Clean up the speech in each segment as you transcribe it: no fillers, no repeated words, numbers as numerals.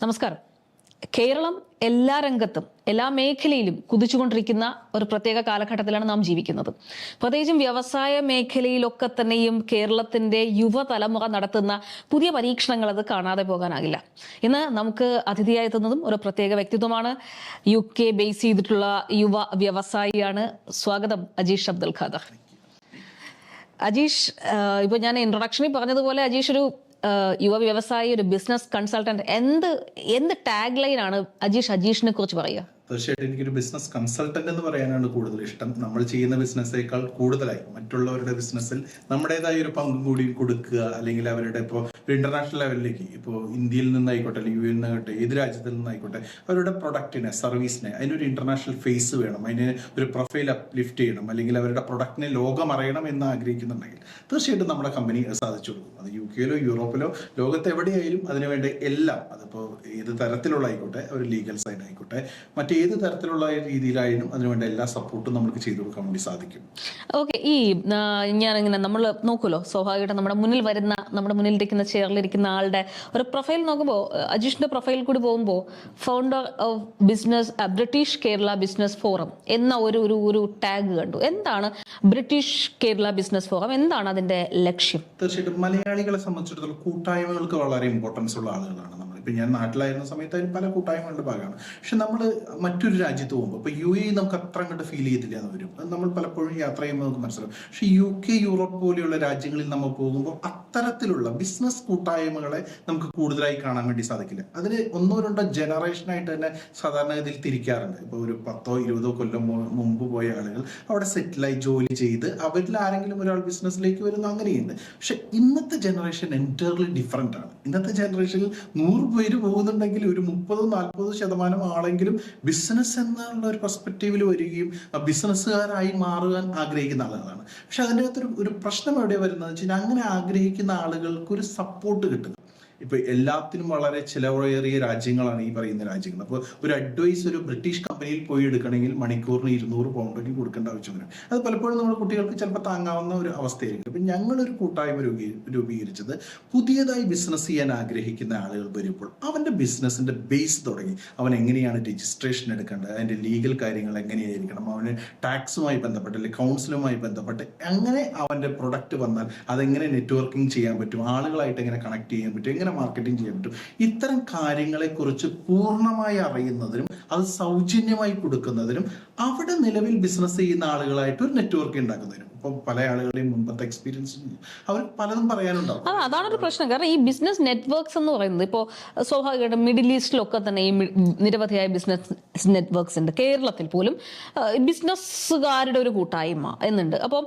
നമസ്കാരം. കേരളം എല്ലാ രംഗത്തും എല്ലാ മേഖലയിലും കുതിച്ചുകൊണ്ടിരിക്കുന്ന ഒരു പ്രത്യേക കാലഘട്ടത്തിലാണ് നാം ജീവിക്കുന്നത്. പ്രത്യേകിച്ചും വ്യവസായ മേഖലയിലൊക്കെ തന്നെയും കേരളത്തിന്റെ യുവതലമുറ നടത്തുന്ന പുതിയ പരീക്ഷണങ്ങൾ അത് കാണാതെ പോകാനാകില്ല. ഇന്ന് നമുക്ക് അതിഥിയായി എത്തുന്നതും ഒരു പ്രത്യേക വ്യക്തിത്വമാണ്. UK ബേസ് ചെയ്തിട്ടുള്ള യുവ വ്യവസായിയാണ്. സ്വാഗതം അജീഷ് അബ്ദുൽ ഖാദർ. അജീഷ്, ഇപ്പൊ ഞാൻ ഇൻട്രൊഡക്ഷനിൽ പറഞ്ഞതുപോലെ അജീഷ് ഒരു യുവ വ്യവസായി, ഒരു ബിസിനസ് കൺസൾട്ടന്റ്. എന്ത് ടാഗ് ലൈൻ ആണ് അജീഷിനെ കുറിച്ച് പറയുക? തീർച്ചയായിട്ടും എനിക്കൊരു ബിസിനസ് കൺസൾട്ടന്റ് എന്ന് പറയാനാണ് കൂടുതൽ ഇഷ്ടം. നമ്മൾ ചെയ്യുന്ന ബിസിനസ്സേക്കാൾ കൂടുതലായി മറ്റുള്ളവരുടെ ബിസിനസ്സിൽ നമ്മുടേതായ ഒരു പങ്കും കൂടി കൊടുക്കുക, അല്ലെങ്കിൽ അവരുടെ ഇപ്പോൾ ഒരു ഇന്റർനാഷണൽ ലെവലിലേക്ക്, ഇപ്പോൾ ഇന്ത്യയിൽ നിന്നായിക്കോട്ടെ അല്ലെങ്കിൽ യു നിന്നായിക്കോട്ടെ ഏത് രാജ്യത്തിൽ നിന്നായിക്കോട്ടെ അവരുടെ പ്രൊഡക്റ്റിനെ, സർവീസിനെ അതിനൊരു ഇന്റർനാഷണൽ ഫേസ് വേണം, അതിന് ഒരു പ്രൊഫൈൽ അപ്ലിഫ്റ്റ് ചെയ്യണം, അല്ലെങ്കിൽ അവരുടെ പ്രൊഡക്റ്റിനെ ലോകം അറിയണം എന്ന് ആഗ്രഹിക്കുന്നുണ്ടെങ്കിൽ തീർച്ചയായിട്ടും നമ്മുടെ കമ്പനി സാധിച്ചു കൊടുക്കും. അത് UK ലോ യൂറോപ്പിലോ ലോകത്ത് എവിടെയായാലും അതിനുവേണ്ടി എല്ലാം, അതിപ്പോൾ ഏത് തരത്തിലുള്ള ആയിക്കോട്ടെ, ഒരു ലീഗൽ സൈൻ ആയിക്കോട്ടെ, മറ്റേത് തരത്തിലുള്ള രീതിയിലായാലും അതിനുവേണ്ട എല്ലാ സപ്പോർട്ടും നമുക്ക് ചെയ്തു കൊടുക്കാൻ വേണ്ടി സാധിക്കും. ഓക്കെ, ഈ ഞാനിങ്ങനെ നമ്മൾ നോക്കുമല്ലോ, സ്വാഭാവികമായിട്ടും നമ്മുടെ മുന്നിലിരിക്കുന്ന ചെയറിലിരിക്കുന്ന ആളുടെ ഒരു പ്രൊഫൈൽ നോക്കുമ്പോൾ, അജീഷിന്റെ പ്രൊഫൈൽ കൂടി പോകുമ്പോൾ founder of business British Kerala business forum എന്ന ഒരു ടാഗ് കണ്ടു. എന്താണ് ബ്രിട്ടീഷ് കേരള ബിസിനസ് ഫോറം? എന്താണ് അതിന്റെ ലക്ഷ്യം? തീർച്ചയായിട്ടും മലയാളികളെ സംബന്ധിച്ചിടത്തോളം കൂട്ടായ്മകൾക്ക് വളരെ ഇമ്പോർട്ടൻസ് ഉള്ള ആളുകളാണ് നമ്മൾ. ഇപ്പം ഞാൻ നാട്ടിലായിരുന്ന സമയത്ത് അതിന് പല കൂട്ടായ്മകളുടെ ഭാഗമാണ്. പക്ഷെ നമ്മൾ മറ്റൊരു രാജ്യത്ത് പോകുമ്പോൾ, ഇപ്പോൾ UAE നമുക്ക് അത്ര അങ്ങോട്ട് ഫീൽ ചെയ്തില്ല എന്ന് വരും. നമ്മൾ പലപ്പോഴും യാത്ര ചെയ്യുമ്പോൾ നമുക്ക് മനസ്സിലാവും. പക്ഷെ UK, യൂറോപ്പ് പോലെയുള്ള രാജ്യങ്ങളിൽ നമ്മൾ പോകുമ്പോൾ അത്തരത്തിലുള്ള ബിസിനസ് കൂട്ടായ്മകളെ നമുക്ക് കൂടുതലായി കാണാൻ വേണ്ടി സാധിക്കില്ല. അതിന് 1-2 ജനറേഷനായിട്ട് തന്നെ സാധാരണഗതിയിൽ തിരിക്കാറുണ്ട്. ഇപ്പോൾ ഒരു 10-20 കൊല്ലം മുമ്പ് പോയ ആളുകൾ അവിടെ സെറ്റിലായി ജോലി ചെയ്ത് അവരിൽ ആരെങ്കിലും ഒരാൾ ബിസിനസ്സിലേക്ക് വരുന്നു, അങ്ങനെയുണ്ട്. പക്ഷെ ഇന്നത്തെ ജനറേഷൻ എൻറ്റയർലി ഡിഫറെൻ്റ് ആണ്. ഇന്നത്തെ ജനറേഷനിൽ 100 പേര് പോകുന്നുണ്ടെങ്കിൽ ഒരു 30-40% ആളെങ്കിലും ബിസിനസ് എന്നുള്ള ഒരു പെർസ്പെക്റ്റീവിൽ വരികയും ബിസിനസ്സുകാരായി മാറാൻ ആഗ്രഹിക്കുന്ന ആളുകളാണ്. പക്ഷെ അതിൻ്റെ അകത്തൊരു ഒരു പ്രശ്നം എവിടെ വരുന്നത് വെച്ചാൽ, അങ്ങനെ ആഗ്രഹിക്കുന്ന ആളുകൾക്ക് ഒരു സപ്പോർട്ട് കിട്ടുക. ഇപ്പൊ എല്ലാത്തിനും വളരെ ചിലവേറിയ രാജ്യങ്ങളാണ് ഈ പറയുന്ന രാജ്യങ്ങൾ. അപ്പോൾ ഒരു അഡ്വൈസ് ഒരു ബ്രിട്ടീഷ് കമ്പനിയിൽ പോയി എടുക്കണമെങ്കിൽ മണിക്കൂറിന് 200 പൗണ്ടൊക്കെ കൊടുക്കേണ്ട ആവശ്യം വരും. അത് പലപ്പോഴും നമ്മുടെ കുട്ടികൾക്ക് ചിലപ്പോൾ താങ്ങാവുന്ന ഒരു അവസ്ഥയായിരിക്കും. അപ്പം ഞങ്ങളൊരു കൂട്ടായ്മ രൂപീകരിച്ചത് പുതിയതായി ബിസിനസ് ചെയ്യാൻ ആഗ്രഹിക്കുന്ന ആളുകൾ വരുമ്പോൾ അവന്റെ ബിസിനസിന്റെ ബേസ് തുടങ്ങി, അവൻ എങ്ങനെയാണ് രജിസ്ട്രേഷൻ എടുക്കേണ്ടത്, അതിന്റെ ലീഗൽ കാര്യങ്ങൾ എങ്ങനെയായിരിക്കണം, അവന് ടാക്സുമായി ബന്ധപ്പെട്ട് അല്ലെങ്കിൽ കൗൺസിലുമായി ബന്ധപ്പെട്ട് അങ്ങനെ അവന്റെ പ്രൊഡക്റ്റ് വന്നാൽ അതെങ്ങനെ നെറ്റ്വർക്കിംഗ് ചെയ്യാൻ പറ്റും, ആളുകളായിട്ട് എങ്ങനെ കണക്ട് ചെയ്യാൻ പറ്റും, മാർക്കറ്റിംഗ് ചെയ്യാൻ പറ്റും, ഇത്തരം കാര്യങ്ങളെ കുറിച്ച് പൂർണ്ണമായി അറിയുന്നതിനും അത് സൗജന്യമായി കൊടുക്കുന്നതിനും അവിടെ നിലവിൽ ബിസിനസ് ചെയ്യുന്ന ആളുകളായിട്ട് ഒരു നെറ്റ്വർക്ക് ഉണ്ടാക്കുന്നതിനും. ഇപ്പൊ പല ആളുകളുടെയും മുമ്പത്തെ എക്സ്പീരിയൻസ് അവർ പലതും പറയാനുണ്ടാവും. അതാണ് ഒരു പ്രശ്നം. കാരണം ഈ ബിസിനസ് നെറ്റ്വർക്ക്സ് എന്ന് പറയുന്നത് ഇപ്പോൾ സ്വാഭാവികമായിട്ടും മിഡിൽ ഈസ്റ്റിലൊക്കെ തന്നെ ഈ നിരവധിയായ ബിസിനസ് നെറ്റ്വർക്ക്സ് ഉണ്ട്. കേരളത്തിൽ പോലും ബിസിനസ്സുകാരുടെ ഒരു കൂട്ടായ്മ എന്നുണ്ട്. അപ്പോൾ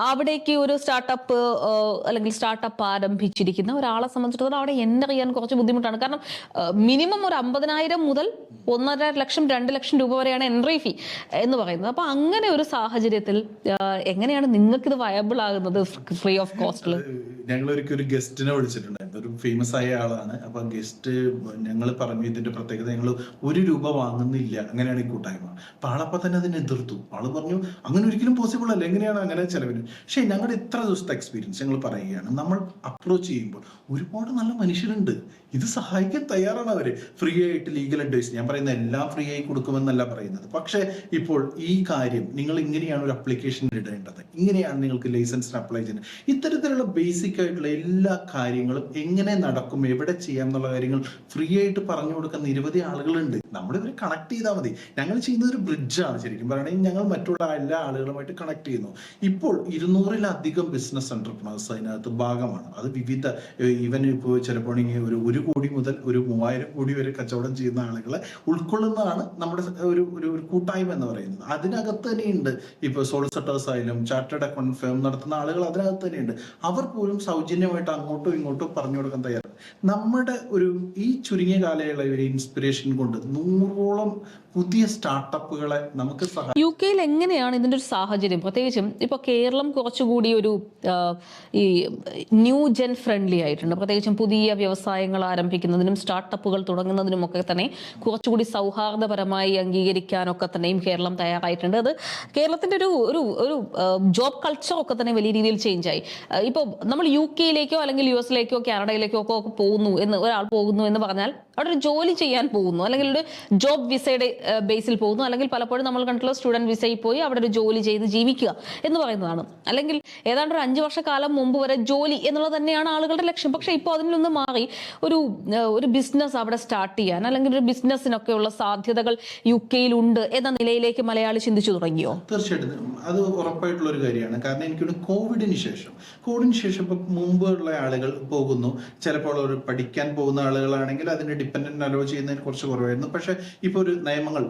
അവിടേക്ക് ഒരു സ്റ്റാർട്ടപ്പ് അല്ലെങ്കിൽ സ്റ്റാർട്ടപ്പ് ആരംഭിച്ചിരിക്കുന്ന ഒരാളെ സംബന്ധിച്ചിടത്തോളം അവിടെ എൻ്റർ ചെയ്യാൻ കുറച്ച് ബുദ്ധിമുട്ടാണ്. കാരണം മിനിമം ഒരു 50,000 മുതൽ 1.5 ലക്ഷം 2 ലക്ഷം രൂപ വരെയാണ് എൻട്രി ഫീ എന്ന് പറയുന്നത്. അപ്പൊ അങ്ങനെ ഒരു സാഹചര്യത്തിൽ എങ്ങനെയാണ് നിങ്ങൾക്ക് ഇത് വയബിൾ ആകുന്നത് ഫ്രീ ഓഫ് കോസ്റ്റിൽ? ഞങ്ങൾ ഒരു ഗസ്റ്റിനെ വിളിച്ചിട്ടുണ്ടായിരുന്നു, ഒരു ഫേമസ് ആയ ആളാണ്. അപ്പൊ ഗസ്റ്റ് ഞങ്ങൾ പറഞ്ഞു ഇതിന്റെ പ്രത്യേകത, ഞങ്ങൾ 1 രൂപ വാങ്ങുന്നില്ല, അങ്ങനെയാണ് ഈ കൂട്ടായ്മ. അപ്പൊ ആളപ്പം തന്നെ അതിനെ എതിർത്തു. ആള് പറഞ്ഞു അങ്ങനെ ഒരിക്കലും പോസിബിൾ അല്ല, എങ്ങനെയാണ് അങ്ങനെ ചെലവിന്. പക്ഷെ ഞങ്ങളുടെ ഇത്ര ദിവസത്തെ എക്സ്പീരിയൻസ് ഞങ്ങൾ പറയുകയാണ്, നമ്മൾ അപ്രോച്ച് ചെയ്യുമ്പോൾ ഒരുപാട് നല്ല മനുഷ്യരുണ്ട്, ഇത് സഹായിക്കാൻ തയ്യാറാണ് അവര്. ഫ്രീ ആയിട്ട് ലീഗൽ അഡ്വൈസ്, ഞാൻ പറയുന്ന എല്ലാം ഫ്രീ ആയി കൊടുക്കുമെന്നല്ല പറയുന്നത്. പക്ഷെ ഇപ്പോൾ ഈ കാര്യം നിങ്ങൾ ഇങ്ങനെയാണ് ഒരു അപ്ലിക്കേഷൻ ഇടേണ്ടത്, ഇങ്ങനെയാണ് നിങ്ങൾക്ക് ലൈസൻസിന് അപ്ലൈ ചെയ്യുന്നത്, ഇത്തരത്തിലുള്ള ബേസിക് ആയിട്ടുള്ള എല്ലാ കാര്യങ്ങളും എങ്ങനെ നടക്കും, എവിടെ ചെയ്യാം എന്നുള്ള കാര്യങ്ങൾ ഫ്രീ ആയിട്ട് പറഞ്ഞു കൊടുക്കുന്ന നിരവധി ആളുകളുണ്ട്. നമ്മളിവരെ കണക്ട് ചെയ്താൽ മതി. ഞങ്ങൾ ചെയ്യുന്നത് ഒരു ബ്രിഡ്ജാണ്. ശരിക്കും പറയുകയാണെങ്കിൽ ഞങ്ങൾ മറ്റുള്ള എല്ലാ ആളുകളുമായിട്ട് കണക്ട് ചെയ്യുന്നു. ഇപ്പോൾ 200-ലധികം ബിസിനസ് എന്റർപ്രണേഴ്സ് അതിനകത്ത് ഭാഗമാണ്. അത് വിവിധ ഈവൻ ഇപ്പോൾ ചിലപ്പോൾ ഒരു 1 കോടി മുതൽ ഒരു 3000 കോടി വരെ കച്ചവടം ചെയ്യുന്ന ആളുകളെ ഉൾക്കൊള്ളുന്നതാണ് നമ്മുടെ ഒരു കൂട്ടായ്മ എന്ന് പറയുന്നത്. അതിനകത്ത് തന്നെയുണ്ട് ഇപ്പോൾ സോളിസിറ്റേഴ്സ് ആയാലും ചാർട്ടേഡ് അക്കൗണ്ട് ഫേം നടത്തുന്ന ആളുകൾ അതിനകത്ത് തന്നെയുണ്ട്. അവർ പോലും സൗജന്യമായിട്ട് അങ്ങോട്ടും ഇങ്ങോട്ടും പറഞ്ഞു കൊടുക്കാൻ തയ്യാറാണ്. നമ്മുടെ ഈ ചുരുങ്ങിയ കാലയളവിലെ ഇൻസ്പിറേഷൻ കൊണ്ട് 100ഓളം പുതിയ സ്റ്റാർട്ടപ്പുകളെ നമുക്ക് UK എങ്ങനെയാണ് ഇതിന്റെ ഒരു സാഹചര്യം? പ്രത്യേകിച്ചും ഇപ്പൊ കേരളം കുറച്ചുകൂടി ഒരു ഈ ന്യൂ ജെൻ ഫ്രണ്ട്ലി ആയിട്ടുണ്ട്. പ്രത്യേകിച്ചും പുതിയ വ്യവസായങ്ങൾ ആരംഭിക്കുന്നതിനും സ്റ്റാർട്ടപ്പുകൾ തുടങ്ങുന്നതിനും ഒക്കെ തന്നെ കുറച്ചുകൂടി സൗഹാർദ്ദപരമായി അംഗീകരിക്കാനൊക്കെ തന്നെയും കേരളം തയ്യാറായിട്ടുണ്ട്. അത് കേരളത്തിന്റെ ഒരു ജോബ് കൾച്ചർ ഒക്കെ തന്നെ വലിയ രീതിയിൽ ചേഞ്ച് ആയി. ഇപ്പോൾ നമ്മൾ UK അല്ലെങ്കിൽ US കാനഡയിലേക്കോ ഒക്കെ ഒരാൾ പോകുന്നു എന്ന് പറഞ്ഞാൽ അവിടെ ഒരു ജോലി ചെയ്യാൻ പോകുന്നു, അല്ലെങ്കിൽ ഒരു ജോബ് വിസയുടെ ബേസിൽ പോകുന്നു, അല്ലെങ്കിൽ പലപ്പോഴും നമ്മൾ കണ്ടിട്ടുള്ള സ്റ്റുഡന്റ് വിസയിൽ പോയി അവിടെ ഒരു ജോലി ചെയ്ത് ജീവിക്കുക എന്ന് പറയുന്നതാണ്. അല്ലെങ്കിൽ ഏതാണ്ട് ഒരു 5 വർഷക്കാലം മുമ്പ് വരെ ജോലി എന്നുള്ളത് തന്നെയാണ് ആളുകളുടെ ലക്ഷ്യം. പക്ഷെ ഇപ്പോൾ അതിൽ നിന്ന് മാറി ഒരു ബിസിനസ് അവിടെ സ്റ്റാർട്ട് ചെയ്യാൻ, അല്ലെങ്കിൽ ഒരു ബിസിനസ്സിനൊക്കെയുള്ള സാധ്യതകൾ UK ഉണ്ട് എന്ന നിലയിലേക്ക് മലയാളി ചിന്തിച്ചു തുടങ്ങിയോ? തീർച്ചയായിട്ടും അത് ഉറപ്പായിട്ടുള്ള ഒരു കാര്യമാണ്. കാരണം എനിക്കൊരു കോവിഡിന് ശേഷം ഇപ്പൊ മുമ്പുള്ള ആളുകൾ പോകുന്നു, ചിലപ്പോൾ ഒരു പഠിക്കാൻ പോകുന്ന ആളുകളാണെങ്കിൽ അതിന് ഡിപ്പെൻഡന്റ് അലോ ചെയ്യുന്നതിന് കുറച്ച് കുറവായിരുന്നു. പക്ഷെ ഇപ്പോൾ ഒരു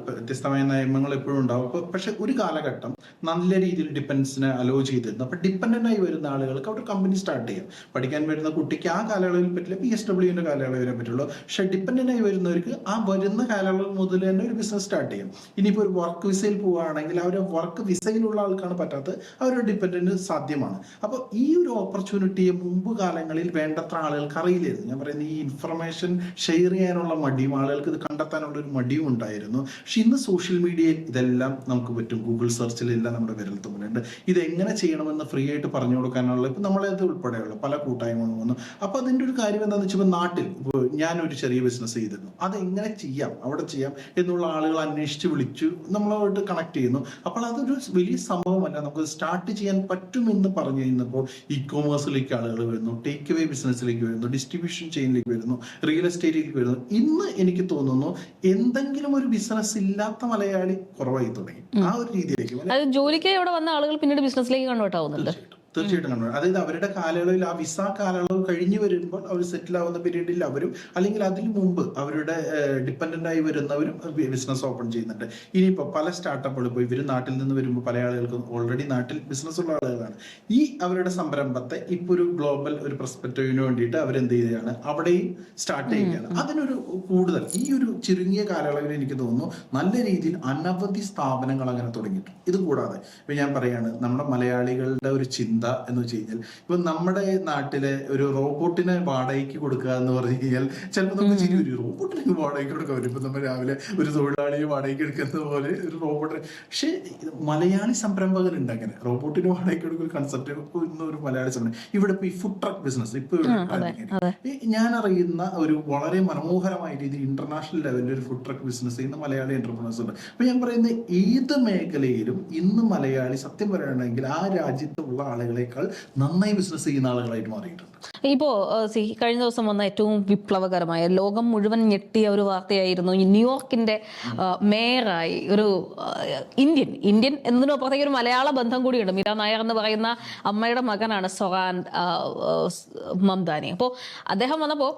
വ്യത്യസ്തമായ നിയമങ്ങൾ എപ്പോഴും ഉണ്ടാവും. പക്ഷെ ഒരു കാലഘട്ടം നല്ല രീതിയിൽ ഡിപ്പെൻഡൻസിനെ അലോ ചെയ്തിരുന്നു. അപ്പൊ ഡിപ്പെൻഡന്റ് ആയി വരുന്ന ആളുകൾക്ക് അവിടെ കമ്പനി സ്റ്റാർട്ട് ചെയ്യാം. പഠിക്കാൻ വരുന്ന കുട്ടിക്ക് ആ കാലയളവിൽ പറ്റില്ല, PSWന്റെ കാലയളവിലെ പറ്റുള്ളൂ. പക്ഷെ ഡിപ്പെൻഡന്റ് ആയി വരുന്നവർക്ക് ആ വരുന്ന കാലയളവ് മുതൽ തന്നെ ഒരു ബിസിനസ് സ്റ്റാർട്ട് ചെയ്യും. ഇനിയിപ്പോൾ ഒരു വർക്ക് വിസയിൽ പോവുകയാണെങ്കിൽ അവർ വർക്ക് വിസയിലുള്ള ആൾക്കാണ് പറ്റാത്തത്, അവരുടെ ഡിപ്പെൻഡന്റ് സാധ്യമാണ്. അപ്പോൾ ഈ ഒരു ഓപ്പർച്യൂണിറ്റിയെ മുമ്പ് കാലങ്ങളിൽ വേണ്ടത്ര ആളുകൾക്ക് അറിയില്ലായിരുന്നു. ഞാൻ പറയുന്നത് ഈ ഇൻഫർമേഷൻ ഷെയർ ചെയ്യാനുള്ള മടിയും ആളുകൾക്ക് ഇത് കണ്ടെത്താനുള്ള ഒരു മടിയും ഉണ്ടായിരുന്നു. പക്ഷെ ഇന്ന് സോഷ്യൽ മീഡിയയിൽ ഇതെല്ലാം നമുക്ക് പറ്റും. ഗൂഗിൾ സെർച്ചിലെല്ലാം നമ്മുടെ വിരൽത്തുമ്പിലുണ്ട്. ഇത് എങ്ങനെ ചെയ്യണമെന്ന് ഫ്രീ ആയിട്ട് പറഞ്ഞു കൊടുക്കാനുള്ള ഇപ്പം നമ്മളത് ഉൾപ്പെടെയുള്ള പല കൂട്ടായ്മകളും വന്നു. അപ്പോൾ അതിൻ്റെ ഒരു കാര്യം എന്താണെന്ന് വെച്ചാൽ നാട്ടിൽ ഞാനൊരു ചെറിയ ബിസിനസ് ചെയ്തിരുന്നു, അതെങ്ങനെ ചെയ്യാം, അവിടെ ചെയ്യാം എന്നുള്ള ആളുകൾ അന്വേഷിച്ച് വിളിച്ചു നമ്മളോട്ട് കണക്ട് ചെയ്യുന്നു. അപ്പോൾ അതൊരു വലിയ സംഭവമല്ല, നമുക്ക് സ്റ്റാർട്ട് ചെയ്യാൻ പറ്റുമെന്ന് പറഞ്ഞു കഴിഞ്ഞപ്പോൾ ഇ-കോമേഴ്സിലേക്ക് ആളുകൾ വരുന്നു, ടേക്ക് അവേ ബിസിനസ്സിലേക്ക് വരുന്നു, ഡിസ്ട്രിബ്യൂഷൻ ചെയിനിലേക്ക് വരുന്നു, റിയൽ എസ്റ്റേറ്റിലേക്ക് വരുന്നു. ഇന്ന് എനിക്ക് തോന്നുന്നു എന്തെങ്കിലും ഒരു ബിസിനസ് ഇല്ലാത്ത മലയാളി കുറവായി തുടങ്ങി. ആ ഒരു രീതിയിലേക്ക് ജോലിക്കായി അവിടെ വന്ന ആളുകൾ പിന്നീട് ബിസിനസ്സിലേക്ക് കൺവേർട്ട് ആവുന്നുണ്ട്. തീർച്ചയായിട്ടും കണ്ടു. അതായത് അവരുടെ കാലയളവിൽ ആ വിസ കാലയളവ് കഴിഞ്ഞു വരുമ്പോൾ അവർ സെറ്റിൽ ആവുന്ന പീരീഡിൽ അവരും, അല്ലെങ്കിൽ അതിനു മുമ്പ് അവരുടെ ഡിപ്പെൻഡന്റ് ആയി വരുന്നവരും ബിസിനസ് ഓപ്പൺ ചെയ്യുന്നുണ്ട്. ഇനിയിപ്പോൾ പല സ്റ്റാർട്ടപ്പുകൾ ഇപ്പോൾ ഇവർ നാട്ടിൽ നിന്ന് വരുമ്പോൾ പല ആളുകൾക്കും ഓൾറെഡി നാട്ടിൽ ബിസിനസ് ഉള്ള ആളുകളാണ്. ഈ അവരുടെ സംരംഭത്തെ ഇപ്പോൾ ഒരു ഗ്ലോബൽ ഒരു പെർസ്പെക്റ്റീവിന് വേണ്ടിയിട്ട് അവരെന്ത് ചെയ്യുകയാണ്, അവിടെയും സ്റ്റാർട്ട് ചെയ്യുകയാണ്. അതിനൊരു കൂടുതൽ ഈ ഒരു ചുരുങ്ങിയ കാലയളവിൽ എനിക്ക് തോന്നുന്നു നല്ല രീതിയിൽ അനവധി സ്ഥാപനങ്ങൾ അങ്ങനെ തുടങ്ങിയിട്ടുണ്ട്. ഇത് കൂടാതെ ഇപ്പൊ ഞാൻ പറയാണ്, നമ്മുടെ മലയാളികളുടെ ഒരു ചിന്ത എന്ന് വെച്ച് കഴിഞ്ഞാൽ, ഇപ്പൊ നമ്മുടെ നാട്ടിലെ ഒരു റോബോട്ടിനെ വാടകയ്ക്ക് കൊടുക്കുക എന്ന് പറഞ്ഞു കഴിഞ്ഞാൽ ചിലപ്പോൾ നമുക്ക് ചിരി ഒരു റോബോട്ടിനെ വാടകയ്ക്ക് കൊടുക്കാൻ പറ്റും. ഇപ്പൊ നമ്മൾ രാവിലെ ഒരു തൊഴിലാളിയെ വാടകയ്ക്ക് എടുക്കുന്ന പോലെ ഒരു റോബോട്ടിനെ. പക്ഷെ മലയാളി സംരംഭകരുണ്ട് അങ്ങനെ റോബോട്ടിന് വാടകയ്ക്ക് കൊടുക്കുന്ന കൺസെപ്റ്റ് ഇന്ന് ഒരു മലയാളി സംരംഭം. ഇവിടെ ഇപ്പൊ ഈ ഫുഡ് ട്രക്ക് ബിസിനസ് ഇപ്പൊ ഞാൻ അറിയുന്ന ഒരു വളരെ മനോഹരമായ രീതിയിൽ ഇന്റർനാഷണൽ ലെവലിൽ ഒരു ഫുഡ് ട്രക്ക് ബിസിനസ് ചെയ്യുന്ന മലയാളി എന്റർപ്രണേഴ്സ് ഉണ്ട്. അപ്പൊ ഞാൻ പറയുന്നത് ഏത് മേഖലയിലും ഇന്ന് മലയാളി സത്യം പറയുകയാണെങ്കിൽ ആ രാജ്യത്തുള്ള ആളുകളെക്കാൾ നന്നായി ബിസിനസ് ചെയ്യുന്ന ആളുകളായിട്ട് മാറിയിട്ടുണ്ട്. ഇപ്പോ കഴിഞ്ഞ ദിവസം വന്ന ഏറ്റവും വിപ്ലവകരമായ, ലോകം മുഴുവൻ ഞെട്ടിയ ഒരു വാർത്തയായിരുന്നു ന്യൂയോർക്കിന്റെ മേയറായി ഒരു ഇന്ത്യൻ എന്നതിനപ്പുറത്തേക്ക് ഒരു മലയാള ബന്ധം കൂടിയുണ്ട്. മീര നായർ എന്ന് പറയുന്ന അമ്മയുടെ മകനാണ് സൊഹാൻ മംദാനി. അപ്പോൾ അദ്ദേഹം വന്നപ്പോൾ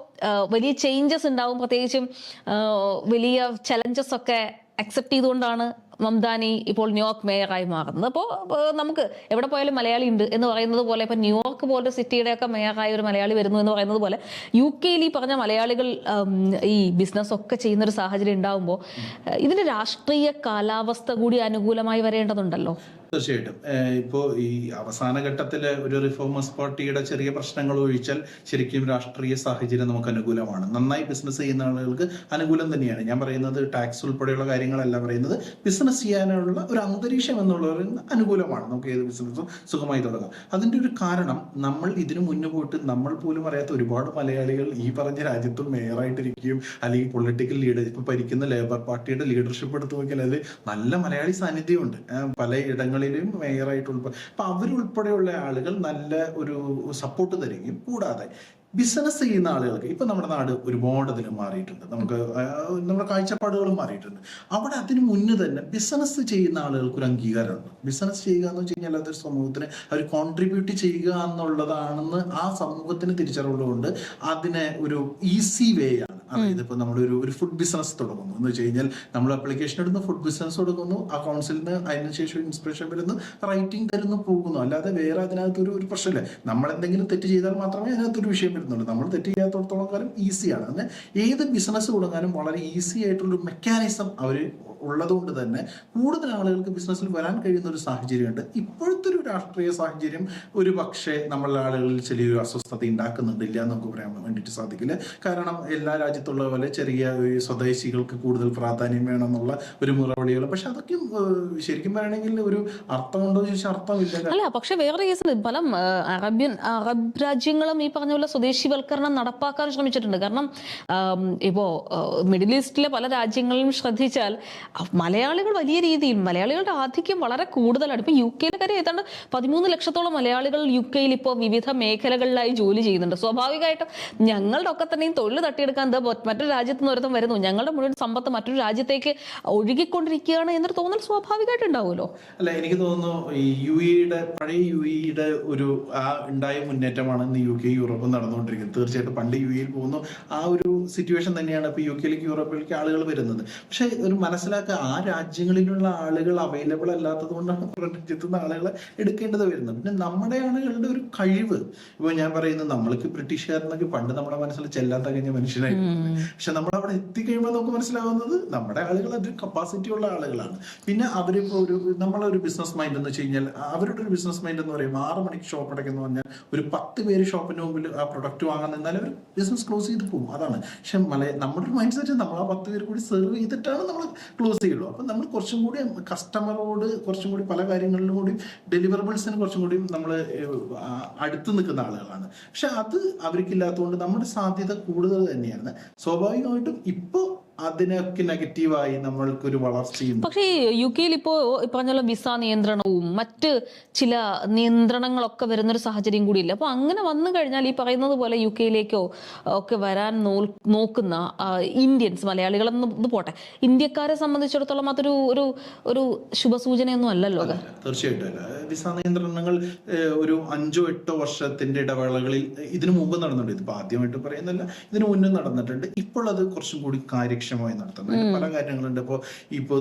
വലിയ ചേഞ്ചസ് ഉണ്ടാവും, പ്രത്യേകിച്ചും വലിയ ചലഞ്ചസ് ഒക്കെ അക്സെപ്റ്റ് ചെയ്തുകൊണ്ടാണ് മംദാനി ഇപ്പോൾ ന്യൂയോർക്ക് മേയറായി മാറുന്നത്. അപ്പോൾ നമുക്ക് എവിടെ പോയാലും മലയാളി ഉണ്ട് എന്ന് പറയുന്നത് പോലെ ഇപ്പം ന്യൂയോർക്ക് പോലത്തെ സിറ്റിയുടെ ഒക്കെ മേയറായ ഒരു മലയാളി വരുന്നു എന്ന് പറയുന്നത് പോലെ UK ഈ പറഞ്ഞ മലയാളികൾ ഈ ബിസിനസ് ഒക്കെ ചെയ്യുന്ന ഒരു സാഹചര്യം ഉണ്ടാകുമ്പോൾ ഇതിന്റെ രാഷ്ട്രീയ കാലാവസ്ഥ കൂടി അനുകൂലമായി വരേണ്ടതുണ്ടല്ലോ. തീർച്ചയായിട്ടും ഇപ്പോൾ ഈ അവസാന ഘട്ടത്തില് ഒരു റിഫോമേഴ്സ് പാർട്ടിയുടെ ചെറിയ പ്രശ്നങ്ങൾ ഒഴിച്ചാൽ ശരിക്കും രാഷ്ട്രീയ സാഹചര്യം നമുക്ക് അനുകൂലമാണ്. നന്നായി ബിസിനസ് ചെയ്യുന്ന ആളുകൾക്ക് അനുകൂലം തന്നെയാണ്. ഞാൻ പറയുന്നത് ടാക്സ് ഉൾപ്പെടെയുള്ള കാര്യങ്ങളല്ല പറയുന്നത്, ബിസിനസ് ചെയ്യാനുള്ള ഒരു അന്തരീക്ഷം എന്നുള്ളത് അനുകൂലമാണ്. നമുക്ക് ഏത് ബിസിനസ്സും സുഖമായി തുടങ്ങാം. അതിന്റെ ഒരു കാരണം, നമ്മൾ ഇതിനു മുന്നേ പോയിട്ട് നമ്മൾ പോലും അറിയാത്ത ഒരുപാട് മലയാളികൾ ഈ പറഞ്ഞ രാജ്യത്തും മേയറായിട്ടിരിക്കുകയും അല്ലെങ്കിൽ പൊളിറ്റിക്കൽ ലീഡർ ഇപ്പൊ ഭരിക്കുന്ന ലേബർ പാർട്ടിയുടെ ലീഡർഷിപ്പ് എടുത്തു നോക്കിയാൽ അതിൽ നല്ല മലയാളി സാന്നിധ്യമുണ്ട്. പല ഇടങ്ങളിലും മേയറായിട്ടുള്ള അപ്പൊ അവരുൾപ്പെടെയുള്ള ആളുകൾ നല്ല ഒരു സപ്പോർട്ട് തരികയും, കൂടാതെ ബിസിനസ് ചെയ്യുന്ന ആളുകൾക്ക് ഇപ്പൊ നമ്മുടെ നാട് ഒരുപാട് അതിൽ മാറിയിട്ടുണ്ട്. നമുക്ക് നമ്മുടെ കാഴ്ചപ്പാടുകളും മാറിയിട്ടുണ്ട്. അവിടെ അതിന് മുന്നേ തന്നെ ബിസിനസ് ചെയ്യുന്ന ആളുകൾക്ക് ഒരു അംഗീകാരമുണ്ട്. ബിസിനസ് ചെയ്യുക എന്ന് വെച്ച് കഴിഞ്ഞാൽ അതൊരു സമൂഹത്തിന് അവർ കോൺട്രിബ്യൂട്ട് ചെയ്യുക എന്നുള്ളതാണെന്ന് ആ സമൂഹത്തിന് തിരിച്ചറിവുള്ളതുകൊണ്ട് അതിനെ ഒരു ഈസി വേ ആണ്. അതായത് ഇപ്പൊ നമ്മളൊരു ഫുഡ് ബിസിനസ് തുടങ്ങുന്നു എന്ന് വെച്ച് കഴിഞ്ഞാൽ നമ്മൾ ആപ്ലിക്കേഷൻ എടുന്ന് ഫുഡ് ബിസിനസ് തുടങ്ങുന്നു, ആ കൗൺസിലിൽ നിന്ന് അതിനുശേഷം ഇൻസ്പിറേഷൻ വരുന്നു, റൈറ്റിംഗ് തരുന്നു, പോകുന്നു. അല്ലാതെ വേറെ അതിനകത്തൊരു പ്രശ്നമില്ല. നമ്മൾ എന്തെങ്കിലും തെറ്റ് ചെയ്താൽ മാത്രമേ അതിനകത്തൊരു വിഷയം വരുന്നുള്ളൂ. നമ്മൾ തെറ്റ് ചെയ്യാത്തോടത്തോളം കാലം ഈസിയാണ്. അങ്ങനെ ഏത് ബിസിനസ് തുടങ്ങാനും വളരെ ഈസി ആയിട്ടുള്ളൊരു മെക്കാനിസം അവർ ഉള്ളതുകൊണ്ട് തന്നെ കൂടുതൽ ആളുകൾക്ക് ബിസിനസ്സിൽ വരാൻ കഴിയുന്ന ഒരു സാഹചര്യമുണ്ട്. ഇപ്പോഴത്തെ ഒരു രാഷ്ട്രീയ സാഹചര്യം ഒരു പക്ഷേ നമ്മളുടെ ആളുകളിൽ ചെറിയൊരു അസ്വസ്ഥത ഉണ്ടാക്കുന്നുണ്ടില്ല എന്ന് നമുക്ക് പറയാൻ വേണ്ടിയിട്ട് സാധിക്കില്ല. കാരണം എല്ലാ രാജ്യത്തും രാജ്യത്തുള്ള പോലെ ചെറിയ ഈ സ്വദേശികൾക്ക് കൂടുതൽ പ്രാധാന്യം വേണമെന്നുള്ള ഒരു മുറവിളികൾ. പക്ഷെ അതൊക്കെ ശരിക്കും പറയണമെങ്കിൽ ഒരു അർത്ഥമുണ്ടോ എന്ന് ചോദിച്ചാൽ അർത്ഥമില്ല. അല്ല, പക്ഷെ വേറെ കേസ് പല അറബ് രാജ്യങ്ങളും ഈ പറഞ്ഞ പോലെ സ്വദേശിവൽക്കരണം നടപ്പാക്കാൻ ശ്രമിച്ചിട്ടുണ്ട്. കാരണം ഇപ്പോ മിഡിൽ ഈസ്റ്റിലെ പല രാജ്യങ്ങളിലും ശ്രദ്ധിച്ചാൽ മലയാളികൾ വലിയ രീതിയിൽ, മലയാളികളുടെ ആധിക്യം വളരെ കൂടുതലാണ്. ഇപ്പൊ യു കെയിലെ കാര്യം ഏതാണ്ട് 13 ലക്ഷത്തോളം മലയാളികൾ യു കെയിൽ ഇപ്പോൾ വിവിധ മേഖലകളിലായി ജോലി ചെയ്യുന്നുണ്ട്. സ്വാഭാവികമായിട്ടും ഞങ്ങളുടെ ഒക്കെ തന്നെയും തൊഴിൽ തട്ടിയെടുക്കാൻ മറ്റൊരു രാജ്യത്ത് നിന്ന് ഒരുത്തം വരുന്നു, ഞങ്ങളുടെ മുഴുവൻ സമ്പത്ത് മറ്റൊരു രാജ്യത്തേക്ക് ഒഴുകിക്കൊണ്ടിരിക്കുകയാണ് എന്നൊരു തോന്നൽ സ്വാഭാവികമായിട്ട് ഉണ്ടാവുമല്ലോ. അല്ല, എനിക്ക് തോന്നുന്നു ഈ പഴയ യു എയുടെ ഒരു ഉണ്ടായ മുന്നേറ്റമാണ് ഇന്ന് യു കെ യൂറോപ്പും നടന്നുകൊണ്ടിരിക്കുന്നത്. തീർച്ചയായിട്ടും പണ്ട് യു എയിൽ പോകുന്നു ആ ഒരു സിറ്റുവേഷൻ തന്നെയാണ് ഇപ്പൊ യു കെയിലേക്ക് യൂറോപ്പിലേക്ക് ആളുകൾ വരുന്നത്. പക്ഷെ ഒരു മനസ്സിലാക്കുക, ആ രാജ്യങ്ങളിലുള്ള ആളുകൾ അവൈലബിൾ അല്ലാത്തത് കൊണ്ടാണ് രാജ്യത്തുനിന്ന് ആളുകളെ എടുക്കേണ്ടത് വരുന്നത്. പിന്നെ നമ്മുടെ ആളുകളുടെ ഒരു കഴിവ്, ഇപ്പൊ ഞാൻ പറയുന്നത് നമ്മൾക്ക് ബ്രിട്ടീഷുകാരെന്നൊക്കെ പണ്ട് നമ്മുടെ മനസ്സിൽ ചെല്ലാൻ തകഞ്ഞ മനുഷ്യരായിരുന്നു. പക്ഷെ നമ്മൾ അവിടെ എത്തിക്കഴിയുമ്പോൾ നമുക്ക് മനസ്സിലാവുന്നത് നമ്മുടെ ആളുകൾ അതിന് കപ്പാസിറ്റി ഉള്ള ആളുകളാണ്. പിന്നെ അവരിപ്പോ നമ്മളൊരു ബിസിനസ് മൈൻഡ് എന്ന് വെച്ച് കഴിഞ്ഞാൽ അവരുടെ ഒരു ബിസിനസ് മൈൻഡ് എന്ന് പറയുമ്പോൾ 6 മണിക്ക് ഷോപ്പ് അടയ്ക്കുന്നു പറഞ്ഞാൽ ഒരു 10 പേര് ഷോപ്പിന് മുമ്പിൽ ആ പ്രൊഡക്റ്റ് വാങ്ങാൻ നിന്നാൽ അവർ ബിസിനസ് ക്ലോസ് ചെയ്ത് പോകും. അതാണ്. പക്ഷെ നമ്മുടെ ഒരു മൈൻഡ് സെറ്റ് നമ്മൾ ആ 10 പേര് കൂടി സെർവ് ചെയ്തിട്ടാണ് നമ്മൾ ക്ലോസ് ചെയ്യുള്ളൂ. അപ്പൊ നമ്മൾ കുറച്ചും കൂടി കസ്റ്റമറോട് കുറച്ചും കൂടി പല കാര്യങ്ങളിലും കൂടി ഡെലിവറബിൾസിന് കുറച്ചും കൂടി നമ്മൾ അടുത്ത് നിൽക്കുന്ന ആളുകളാണ്. പക്ഷെ അത് അവർക്കില്ലാത്തതുകൊണ്ട് നമ്മുടെ സാധ്യത കൂടുതൽ തന്നെയാണ്. സ്വാഭാവികമായിട്ടും ഇപ്പൊ അതിനൊക്കെ നെഗറ്റീവായി നമ്മൾക്കൊരു വളർച്ചയും. പക്ഷേ യു കെയിൽ ഇപ്പോ പറഞ്ഞ വിസ നിയന്ത്രണവും മറ്റ് ചില നിയന്ത്രണങ്ങളൊക്കെ വരുന്നൊരു സാഹചര്യം കൂടിയില്ല. അപ്പൊ അങ്ങനെ വന്നു കഴിഞ്ഞാൽ ഈ പറയുന്നത് പോലെ യു കെയിലേക്കോ ഒക്കെ വരാൻ നോക്കുന്ന ഇന്ത്യൻസ്, മലയാളികളെന്ന് പോട്ടെ, ഇന്ത്യക്കാരെ സംബന്ധിച്ചിടത്തോളം അതൊരു ഒരു ഒരു ശുഭസൂചനയൊന്നും അല്ലല്ലോ. തീർച്ചയായിട്ടും അല്ല. വിസ നിയന്ത്രണങ്ങൾ ഒരു 5-8 വർഷത്തിന്റെ ഇടവേളകളിൽ ഇതിനു മുമ്പ് നടന്നിട്ടുണ്ട്. ഇതിപ്പോ ആദ്യമായിട്ട് പറയുന്നല്ല, ഇതിനു മുന്നേ നടന്നിട്ടുണ്ട്. ഇപ്പോൾ അത് കുറച്ചും കൂടി കാര്യക്ഷമമായി നടത്തുന്നത് പല കാര്യങ്ങളുണ്ട്. ഇപ്പൊ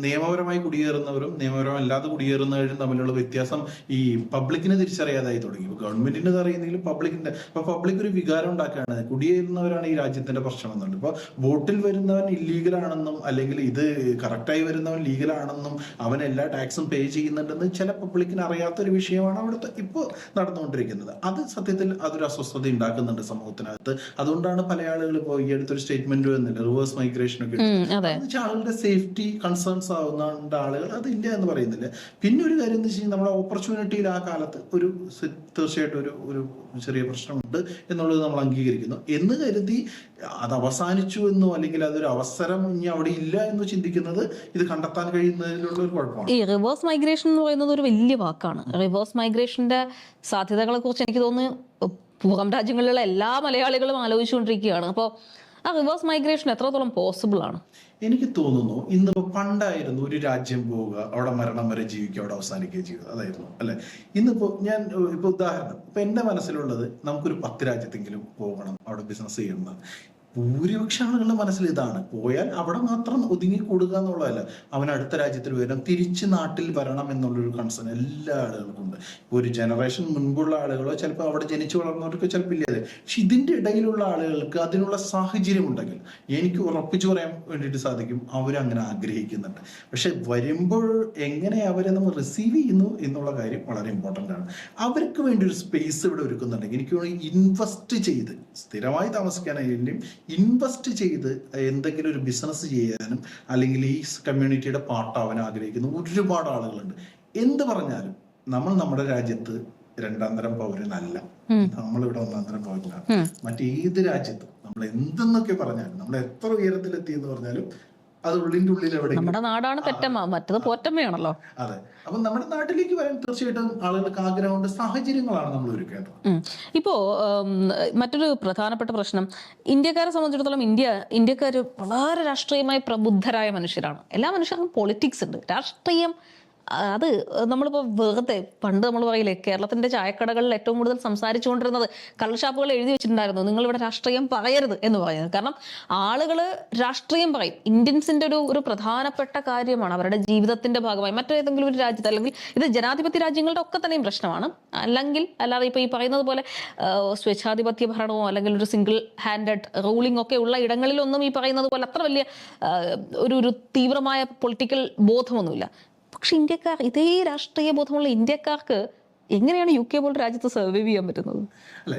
നിയമപരമായി കുടിയേറുന്നവരും നിയമപരമല്ലാതെ കുടിയേറുന്നവരും തമ്മിലുള്ള വ്യത്യാസം ഈ പബ്ലിക്കിന് തിരിച്ചറിയാതായി തുടങ്ങി. ഗവൺമെന്റിന് അറിയുന്നെങ്കിലും പബ്ലിക് ഒരു വികാരം ഉണ്ടാക്കുകയാണ്, കുടിയേറുന്നവരാണ് ഈ രാജ്യത്തിന്റെ പ്രശ്നം എന്നുണ്ട്. ഇപ്പൊ ബോട്ടിൽ വരുന്നവൻ ഇല്ലീഗൽ ആണെന്നും അല്ലെങ്കിൽ ഇത് കറക്റ്റായി വരുന്നവൻ ലീഗലാണെന്നും അവൻ എല്ലാ ടാക്സും പേ ചെയ്യുന്നുണ്ടെന്ന് ചില പബ്ലിക്കിന് അറിയാത്തൊരു വിഷയമാണ് അവിടുത്തെ ഇപ്പോൾ നടന്നുകൊണ്ടിരിക്കുന്നത്. അത് സത്യത്തിൽ അതൊരു അസ്വസ്ഥത ഉണ്ടാക്കുന്നുണ്ട് സമൂഹത്തിനകത്ത്. അതുകൊണ്ടാണ് പല ആളുകൾ ഇപ്പോൾ ഈ അടുത്തൊരു സ്റ്റേറ്റ്മെന്റ് വന്നില്ല, റിവേഴ്സ് മൈഗ്രേഷൻ ഒക്കെ ആളുകളുടെ സേഫ്റ്റി കൺസേൺസ് ആവുന്ന ആളുകൾ അത് ഇല്ല എന്ന് പറയുന്നില്ല. പിന്നെ ഒരു കാര്യം എന്ന് വെച്ച് കഴിഞ്ഞാൽ നമ്മുടെ ഓപ്പർച്യൂണിറ്റിയിൽ ആ കാലത്ത് ഒരു തീർച്ചയായിട്ടും ഒരു ചെറിയ പ്രശ്നമുണ്ട് എന്നുള്ളത് നമ്മൾ അംഗീകരിക്കുന്നു. എന്ന് കരുതി അത് അവസാനിച്ചു എന്നോ അല്ലെങ്കിൽ അതൊരു അവസരം ഇനി അവിടെ ഇല്ല എന്ന് ചിന്തിക്കുന്നത് ഇത് കണ്ടെത്താൻ കഴിയുന്നതിലുള്ള ഒരു കുഴപ്പമാണ്. ഈ റിവേഴ്സ് മൈഗ്രേഷൻ എന്ന് പറയുന്നത് ഒരു വലിയ വാക്കാണ്. റിവേഴ്സ് മൈഗ്രേഷന്റെ സാധ്യതകളെ കുറിച്ച് എനിക്ക് തോന്നുന്നു പുറം രാജ്യങ്ങളിലുള്ള എല്ലാ മലയാളികളും ആലോചിച്ചുകൊണ്ടിരിക്കുകയാണ്. അപ്പോൾ ആ റിവേഴ്സ് മൈഗ്രേഷൻ എത്രത്തോളം പോസിബിൾ ആണ്? എനിക്ക് തോന്നുന്നു ഇന്നിപ്പോ പണ്ടായിരുന്നു ഒരു രാജ്യം പോവുക, അവിടെ മരണം വരെ ജീവിക്കുക, അവിടെ അവസാനിക്കുകയും ചെയ്യുക, അതായിരുന്നു അല്ലെ. ഇന്നിപ്പോ ഞാൻ ഇപ്പൊ ഉദാഹരണം ഇപ്പൊ എന്റെ മനസ്സിലുള്ളത് നമുക്കൊരു 10 രാജ്യത്തെങ്കിലും പോകണം, അവിടെ ബിസിനസ് ചെയ്യണം. ഭൂരിപക്ഷ ആളുകളുടെ മനസ്സിൽ ഇതാണ്. പോയാൽ അവിടെ മാത്രം ഒതുങ്ങി കൂടുക എന്നുള്ളതല്ല, അവൻ അടുത്ത രാജ്യത്തിൽ വരണം, തിരിച്ച് നാട്ടിൽ വരണം എന്നുള്ളൊരു കൺസേൺ എല്ലാ ആളുകൾക്കും ഉണ്ട്. ഇപ്പൊ ഒരു ജനറേഷൻ മുൻപുള്ള ആളുകളോ ചിലപ്പോൾ അവിടെ ജനിച്ചു വളർന്നവർക്ക് ചിലപ്പോൾ ഇല്ലാതെ, പക്ഷെ ഇതിന്റെ ഇടയിലുള്ള ആളുകൾക്ക് അതിനുള്ള സാഹചര്യം ഉണ്ടെങ്കിൽ എനിക്ക് ഉറപ്പിച്ചു പറയാൻ വേണ്ടിയിട്ട് സാധിക്കും അവരങ്ങനെ ആഗ്രഹിക്കുന്നുണ്ട്. പക്ഷെ വരുമ്പോൾ എങ്ങനെ അവരെ നമ്മൾ റിസീവ് ചെയ്യുന്നു എന്നുള്ള കാര്യം വളരെ ഇമ്പോർട്ടൻ്റ് ആണ്. അവർക്ക് വേണ്ടി ഒരു സ്പേസ് ഇവിടെ ഒരുക്കുന്നുണ്ടെങ്കിൽ എനിക്ക് ഇൻവെസ്റ്റ് ചെയ്ത് സ്ഥിരമായി താമസിക്കാനായാലും ഇൻവെസ്റ്റ് ചെയ്ത് എന്തെങ്കിലും ഒരു ബിസിനസ് ചെയ്യാനും അല്ലെങ്കിൽ ഈ കമ്മ്യൂണിറ്റിയുടെ പാർട്ടാവാൻ ആഗ്രഹിക്കുന്ന ഒരുപാട് ആളുകളുണ്ട്. എന്ത് പറഞ്ഞാലും നമ്മൾ നമ്മുടെ രാജ്യത്ത് 2ാം തരം പൗരനല്ല, നമ്മളിവിടെ 1ാം തരം പൗരനാണ്. മറ്റേത് രാജ്യത്തും നമ്മൾ എന്തെന്നൊക്കെ പറഞ്ഞാലും, നമ്മൾ എത്ര ഉയരത്തിലെത്തി എന്ന് പറഞ്ഞാലും അത് ഉള്ളിന്റെ ഉള്ളിൽ എവിടെ നമ്മുടെ നാടാണ് പെറ്റമ്മ, മറ്റത് പോറ്റമ്മയാണല്ലോ. അതെ. അപ്പൊ നമ്മുടെ നാട്ടിലേക്ക് വരാൻ തീർച്ചയായിട്ടും ആളുകൾക്ക് ആഗ്രഹമുണ്ട്, സാഹചര്യങ്ങളാണ് നമ്മൾ ഒരുക്കേണ്ടത്. ഇപ്പോ മറ്റൊരു പ്രധാനപ്പെട്ട പ്രശ്നം, ഇന്ത്യക്കാരെ സംബന്ധിച്ചിടത്തോളം ഇന്ത്യക്കാർ വളരെ രാഷ്ട്രീയമായി പ്രബുദ്ധരായ മനുഷ്യരാണ്. എല്ലാ മനുഷ്യർക്കും പൊളിറ്റിക്സ് ഉണ്ട്, രാഷ്ട്രീയം. അത് നമ്മളിപ്പോൾ വെറുതെ പണ്ട് നമ്മൾ പറയില്ലേ, കേരളത്തിന്റെ ചായക്കടകളിൽ ഏറ്റവും കൂടുതൽ സംസാരിച്ചുകൊണ്ടിരുന്നത് കള്ളഷാപ്പുകൾ എഴുതി വെച്ചിട്ടുണ്ടായിരുന്നു, നിങ്ങളിവിടെ രാഷ്ട്രീയം പറയരുത് എന്ന് പറയുന്നത്. കാരണം ആളുകൾ രാഷ്ട്രീയം പറയും. ഇന്ത്യൻസിന്റെ ഒരു പ്രധാനപ്പെട്ട കാര്യമാണ് അവരുടെ ജീവിതത്തിന്റെ ഭാഗമായി. മറ്റേതെങ്കിലും ഒരു രാജ്യത്ത്, അല്ലെങ്കിൽ ഇത് ജനാധിപത്യ രാജ്യങ്ങളുടെ ഒക്കെ തന്നെയും പ്രശ്നമാണ്. അല്ലാതെ ഇപ്പൊ ഈ പറയുന്നത് പോലെ സ്വേച്ഛാധിപത്യ ഭരണമോ അല്ലെങ്കിൽ ഒരു സിംഗിൾ ഹാൻഡഡ് റൂളിംഗ് ഒക്കെ ഉള്ള ഇടങ്ങളിലൊന്നും ഈ പറയുന്നത് പോലെ അത്ര വലിയ ഒരു തീവ്രമായ പൊളിറ്റിക്കൽ ബോധമൊന്നുമില്ല. പക്ഷെ ഇന്ത്യക്കാർ, ഇതേ രാഷ്ട്രീയ ബോധമുള്ള ഇന്ത്യക്കാർക്ക് എങ്ങനെയാണ് UK പോലുള്ള രാജ്യത്ത് സർവൈവ് ചെയ്യാൻ പറ്റുന്നത്? അല്ല,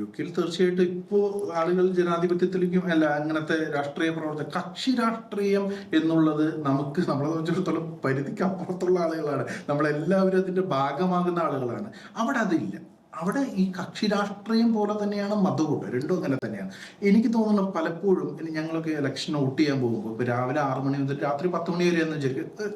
UK തീർച്ചയായിട്ടും ഇപ്പോ ആളുകൾ ജനാധിപത്യത്തിലേക്കും അല്ല അങ്ങനത്തെ രാഷ്ട്രീയ പ്രവർത്തനം, കക്ഷി രാഷ്ട്രീയം എന്നുള്ളത് നമ്മളെ സംബന്ധിച്ചിടത്തോളം പരിധിക്ക് അപ്പുറത്തുള്ള ആളുകളാണ്. നമ്മളെല്ലാവരും അതിന്റെ ഭാഗമാകുന്ന ആളുകളാണ്. അവിടെ അതില്ല. അവിടെ ഈ കക്ഷി രാഷ്ട്രീയം പോലെ തന്നെയാണ് മതവും, രണ്ടും അങ്ങനെ തന്നെയാണ്. എനിക്ക് തോന്നുന്നു പലപ്പോഴും ഞങ്ങളൊക്കെ ഇലക്ഷൻ വോട്ട് ചെയ്യാൻ പോകുമ്പോൾ ഇപ്പൊ രാവിലെ 6 മണി മുതൽ രാത്രി 10 മണി വരെ എന്ന്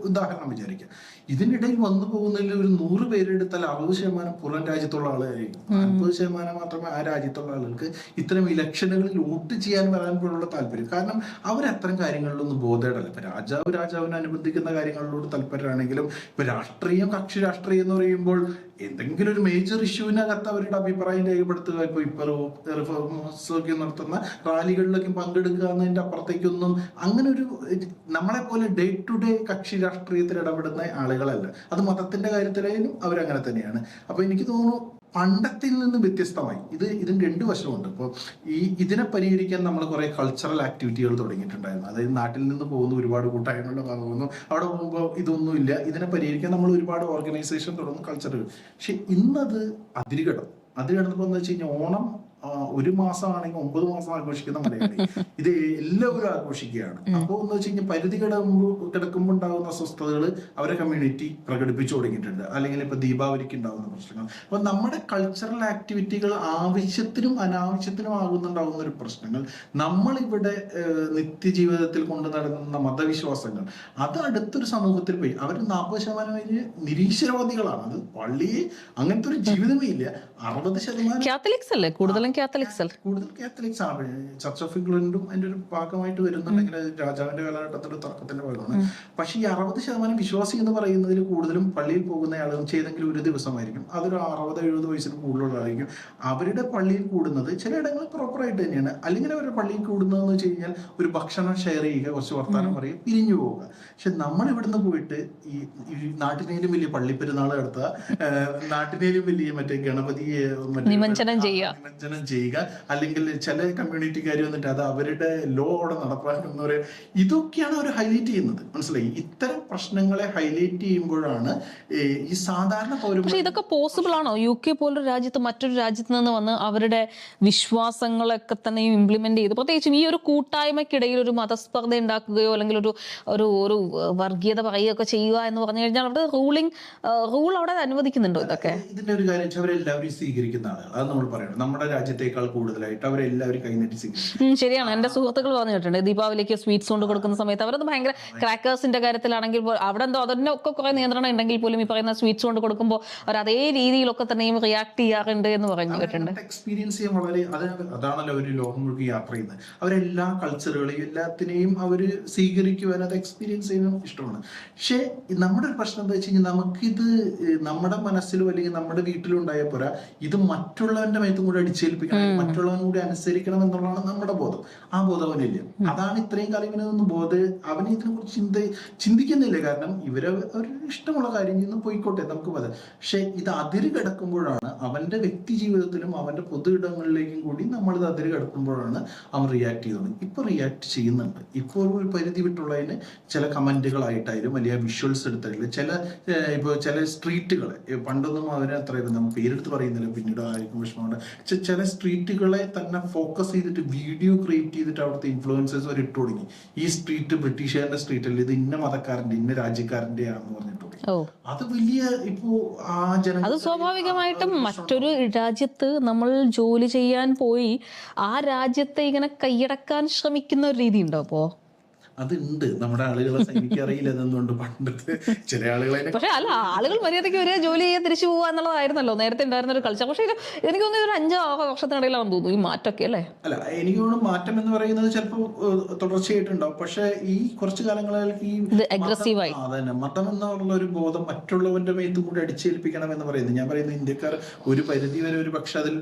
ഉദാഹരണം വിചാരിക്കാം. ഇതിനിടയിൽ വന്നു പോകുന്നതിൽ ഒരു 100 പേരെടുത്താൽ 60% പുറം രാജ്യത്തുള്ള ആളുകളായിരിക്കും. 40% മാത്രമേ ആ രാജ്യത്തുള്ള ആളുകൾക്ക് ഇത്തരം ഇലക്ഷനുകളിൽ വോട്ട് ചെയ്യാൻ വരാനുള്ള താല്പര്യം. കാരണം അവരത്തരം കാര്യങ്ങളിലൊന്നും ബോധേടല്ല. ഇപ്പൊ രാജാവിനെ അനുബന്ധിക്കുന്ന കാര്യങ്ങളിലോട് താല്പര്യമാണെങ്കിലും ഇപ്പൊ രാഷ്ട്രീയം, കക്ഷി രാഷ്ട്രീയം എന്ന് പറയുമ്പോൾ എന്തെങ്കിലും ഒരു മേജർ ഇഷ്യൂവിനകത്ത് അവരുടെ അഭിപ്രായം രേഖപ്പെടുത്തുക, ഇപ്പൊ റിഫോംസ് ഒക്കെ നടത്തുന്ന റാലികളിലൊക്കെ പങ്കെടുക്കുക എന്നതിന്റെ അപ്പുറത്തേക്കൊന്നും അങ്ങനെ ഒരു നമ്മളെ പോലെ ഡേ ടു ഡേ കക്ഷി രാഷ്ട്രീയത്തിൽ ഇടപെടുന്ന ആളുകളല്ല. അത് മതത്തിന്റെ കാര്യത്തിലായാലും അവരങ്ങനെ തന്നെയാണ്. അപ്പൊ എനിക്ക് തോന്നുന്നു പണ്ടത്തിൽ നിന്ന് വ്യത്യസ്തമായി ഇതിന് 2 വശമുണ്ട്. ഇപ്പോൾ ഇതിനെ പരിഹരിക്കാൻ നമ്മൾ കുറെ കൾച്ചറൽ ആക്ടിവിറ്റികൾ തുടങ്ങിയിട്ടുണ്ടായിരുന്നു. അതായത് നാട്ടിൽ നിന്ന് പോകുന്ന ഒരുപാട് കൂട്ടായ്മകളുടെ ഭാഗമൊന്നും അവിടെ പോകുമ്പോൾ ഇതൊന്നുമില്ല. ഇതിനെ പരിഹരിക്കാൻ നമ്മൾ ഒരുപാട് ഓർഗനൈസേഷൻ തുടങ്ങും, കൾച്ചറുകൾ. പക്ഷെ ഇന്നത് അതിരുകടന്നപ്പോൾ എന്ന് വെച്ച് കഴിഞ്ഞാൽ ഓണം 1 മാസമാണെങ്കിൽ 9 മാസം ആഘോഷിക്കുന്ന മലയാളി ഇത് എല്ലാവരും ആഘോഷിക്കുകയാണ്. അപ്പോൾ എന്ന് വെച്ച് കഴിഞ്ഞാൽ പരിധി കിടക്കുമ്പോൾ ഉണ്ടാകുന്ന അസ്വസ്ഥതകൾ അവരെ കമ്മ്യൂണിറ്റി പ്രകടിപ്പിച്ചു തുടങ്ങിയിട്ടുണ്ട്. അല്ലെങ്കിൽ ഇപ്പൊ ദീപാവലിക്ക് ഉണ്ടാകുന്ന പ്രശ്നങ്ങൾ. അപ്പൊ നമ്മുടെ കൾച്ചറൽ ആക്ടിവിറ്റികൾ ആവശ്യത്തിനും അനാവശ്യത്തിനും ആകുന്നുണ്ടാകുന്ന ഒരു പ്രശ്നങ്ങൾ, നമ്മളിവിടെ നിത്യജീവിതത്തിൽ കൊണ്ടു നടക്കുന്ന മതവിശ്വാസങ്ങൾ, അത് അടുത്തൊരു സമൂഹത്തിൽ പോയി അവർ 40% നിരീശ്വരവാദികളാണ്. അത് പള്ളിയെ അങ്ങനത്തെ ഒരു ജീവിതമേ ഇല്ല. 60% കാത്തലിക്സ് അല്ലേ കൂടുതലും? കൂടുതൽ കാത്തലിക്സ് ആണ്. ചർച്ച് ഓഫ് ഇംഗ്ലണ്ടും അതിന്റെ ഒരു ഭാഗമായിട്ട് വരുന്നുണ്ടെങ്കിൽ രാജാവിന്റെ കാലഘട്ടത്തിന്റെ തർക്കത്തിന്റെ ഭാഗമാണ്. പക്ഷെ ഈ 60% വിശ്വാസി എന്ന് പറയുന്നതിൽ കൂടുതലും പള്ളിയിൽ പോകുന്ന ആളുകൾ ചെയ്തെങ്കിലും ഒരു ദിവസമായിരിക്കും. അതൊരു 60-70 വയസ്സിന് കൂടുതലുള്ളതായിരിക്കും. അവരുടെ പള്ളിയിൽ കൂടുന്നത് ചിലയിടങ്ങളിൽ പ്രോപ്പറായിട്ട് തന്നെയാണ്. അല്ലെങ്കിൽ അവരുടെ പള്ളിയിൽ കൂടുന്നതെന്ന് വെച്ച് കഴിഞ്ഞാൽ ഒരു ഭക്ഷണം ഷെയർ ചെയ്യുക, കുറച്ച് വർത്താനം പറയുക, പിരിഞ്ഞു പോവുക. പക്ഷെ നമ്മൾ ഇവിടുന്ന് പോയിട്ട് ഈ നാട്ടിനേലും വലിയ പള്ളിപ്പെരുന്നാൾ നടത്തുക, നാട്ടിനേലും വലിയ മറ്റേ ഗണപതിയെ നിമഞ്ജനം ചെയ്യുക, അല്ലെങ്കിൽ ചില കമ്മ്യൂണിറ്റിക്കാർ വന്നിട്ട് അത് അവരുടെ ലോ അവിടെ നടപ്പാക്കുന്ന പറയുക. ഇതൊക്കെയാണ് അവർ ഹൈലൈറ്റ് ചെയ്യുന്നത്. മനസ്സിലായി? ഇത്തരം പ്രശ്നങ്ങളെ ഹൈലൈറ്റ് ചെയ്യുമ്പോഴാണ് ഈ സാധാരണ പൗരന്മാർ. പക്ഷെ ഇതൊക്കെ പോസിബിൾ ആണോ? UK പോലൊരു രാജ്യത്ത് മറ്റൊരു രാജ്യത്ത് നിന്ന് വന്ന് അവരുടെ വിശ്വാസങ്ങളൊക്കെ തന്നെ ഇംപ്ലിമെന്റ് ചെയ്ത്, പ്രത്യേകിച്ചും ഈ ഒരു കൂട്ടായ്മയ്ക്കിടയിൽ ഒരു മതസ്പർദ്ധ ഉണ്ടാക്കുകയോ അല്ലെങ്കിൽ ഒരു വർഗീയത പറയുകയൊക്കെ ചെയ്യുക എന്ന് പറഞ്ഞു കഴിഞ്ഞാൽ അവിടെ റൂൾ അവിടെ അനുവദിക്കുന്നുണ്ടോ? ഇതൊക്കെ ഇതിന്റെ ഒരു കാര്യം വെച്ചാൽ അവരെല്ലാവരും സ്വീകരിക്കുന്ന ആളുകൾ, അത് നമ്മൾ പറയണം. നമ്മുടെ രാജ്യത്തേക്കാൾ കൂടുതലായിട്ട് അവരെല്ലാവരും കൈനീട്ടി സ്വീകരിക്കും. ശരിയാണ്. എന്റെ സുഹൃത്തുക്കൾ പറഞ്ഞു കേട്ടിട്ടുണ്ട്, ദീപാവലിക്ക് സ്വീറ്റ്സ് കൊണ്ട് കൊടുക്കുന്ന സമയത്ത് അവരത് ഭയങ്കര ക്രാക്കേഴ്സിന്റെ കാര്യത്തിലാണെങ്കിൽ അവിടെ എന്തോ അതിനൊക്കെ കുറെ നിയന്ത്രണം ഉണ്ടെങ്കിൽ പോലും ഈ പറയുന്ന സ്വീറ്റ്സ് കൊണ്ട് കൊടുക്കുമ്പോൾ അവർ അതേ രീതിയിലൊക്കെ തന്നെയും റിയാക്ട് ചെയ്യാറുണ്ട് എന്ന് പറഞ്ഞു കേട്ടിട്ടുണ്ട്. എക്സ്പീരിയൻസ് ചെയ്യാൻ വളരെ അതാണല്ലോ അവർ ലോകം മുഴുവൻ യാത്ര ചെയ്യുന്നത്. അവരെല്ലാ കൾച്ചറുകളെയും എല്ലാത്തിനെയും അവര് സ്വീകരിക്കുവാൻ, അത് എക്സ്പീരിയൻസ് ചെയ്യാൻ ഇഷ്ടമാണ്. പക്ഷെ നമ്മുടെ ഒരു പ്രശ്നം എന്താ വെച്ച് കഴിഞ്ഞാൽ നമുക്കിത് നമ്മുടെ മനസ്സിലോ അല്ലെങ്കിൽ നമ്മുടെ വീട്ടിലും ഉണ്ടായ പോരാ, ഇത് മറ്റുള്ളവന്റെ മേത്തും കൂടെ അടിച്ചേൽപ്പിക്കണം, മറ്റുള്ളവൻ കൂടി അനുസരിക്കണം എന്നുള്ളതാണ് നമ്മുടെ ബോധം. ആ ബോധം അവനില്ല. അതാണ് ഇത്രയും കാലം ഇങ്ങനെ അവന് ഇതിനെ കുറിച്ച് ചിന്തിക്കുന്നില്ല. കാരണം അവരുടെ ഇഷ്ടമുള്ള കാര്യം നിന്ന് പോയിക്കോട്ടെ, നമുക്ക് പറയാം. പക്ഷെ ഇത് അതിര് കിടക്കുമ്പോഴാണ് അവന്റെ വ്യക്തി ജീവിതത്തിലും അവന്റെ പൊതു ഇടങ്ങളിലേക്കും കൂടി നമ്മളിത് അതിര് കിടക്കുമ്പോഴാണ് അവൻ റിയാക്ട് ചെയ്തത്. ഇപ്പൊ റിയാക്ട് ചെയ്യുന്നുണ്ട്. ഇപ്പോൾ ഒരു പരിധി വിട്ടുള്ളതിന് ചില കമന്റുകളായിട്ടായാലും വലിയ വിഷ്വൽസ് എടുത്തായാലും ചില സ്ട്രീറ്റുകളെ പണ്ടൊന്നും അവരെ അത്ര നമ്മൾ പേരെടുത്ത് പറയുന്നില്ല, പിന്നീട് ആയിരിക്കും വിഷമമുണ്ട്. ചില സ്ട്രീറ്റുകളെ തന്നെ ഫോക്കസ് ചെയ്തിട്ട് വീഡിയോ ക്രിയേറ്റ് ചെയ്തിട്ട് അവിടുത്തെ ഇൻഫ്ലുവൻസേഴ്സ് വരെ ഇട്ടു തുടങ്ങി. ഈ സ്ട്രീറ്റ് ബ്രിട്ടീഷുകാരുടെ സ്ട്രീറ്റ് അല്ല, ഇത് ഇന്ന മതക്കാരന്റെ ഇന്ന രാജ്യക്കാരന്റെ ആണെന്ന് പറഞ്ഞിട്ട്. അത് വലിയ ഇപ്പോ അത് സ്വാഭാവികമായിട്ടും മറ്റൊരു രാജ്യത്ത് നമ്മൾ ജോലി ചെയ്യാൻ പോയി ആ രാജ്യത്തെ ഇങ്ങനെ കൈയടക്കാൻ ശ്രമിക്കുന്ന ഒരു രീതി ഉണ്ടോ? അപ്പോ അതുണ്ട്. നമ്മുടെ ആളുകളെ എനിക്കറിയില്ല എന്നുകൊണ്ട് പണ്ടത്തെ ചില ആളുകളെ. പക്ഷെ അല്ല, ആളുകൾ മര്യാദയ്ക്ക് വരിക, ജോലി ചെയ്യാൻ തിരിച്ചു പോവുക എന്നുള്ളതായിരുന്നല്ലോ നേരത്തെ ഉണ്ടായിരുന്ന ഒരു കൾച്ചർ. പക്ഷെ എനിക്ക് തോന്നുന്നു ഒരു 5-6 വർഷത്തിനിടയിലാണെന്ന് തോന്നുന്നു ഈ മാറ്റമൊക്കെ അല്ലേ? അല്ല, എനിക്ക് തോന്നുന്നു മാറ്റം എന്ന് പറയുന്നത് ചിലപ്പോൾ തുടർച്ചയായിട്ടുണ്ടാവും. പക്ഷെ ഈ കുറച്ചു കാലങ്ങളിലേക്ക് ഈ അഗ്രസീവായി അതന്നെ മതം എന്നുള്ള ഒരു ബോധം മറ്റുള്ളവന്റെ മേത്തും കൂടി അടിച്ചേൽപ്പിക്കണം എന്ന് പറയുന്നത്. ഞാൻ പറയുന്നത് ഇന്ത്യക്കാർ ഒരു പരിധി വരെ ഒരു പക്ഷെ അതിൽ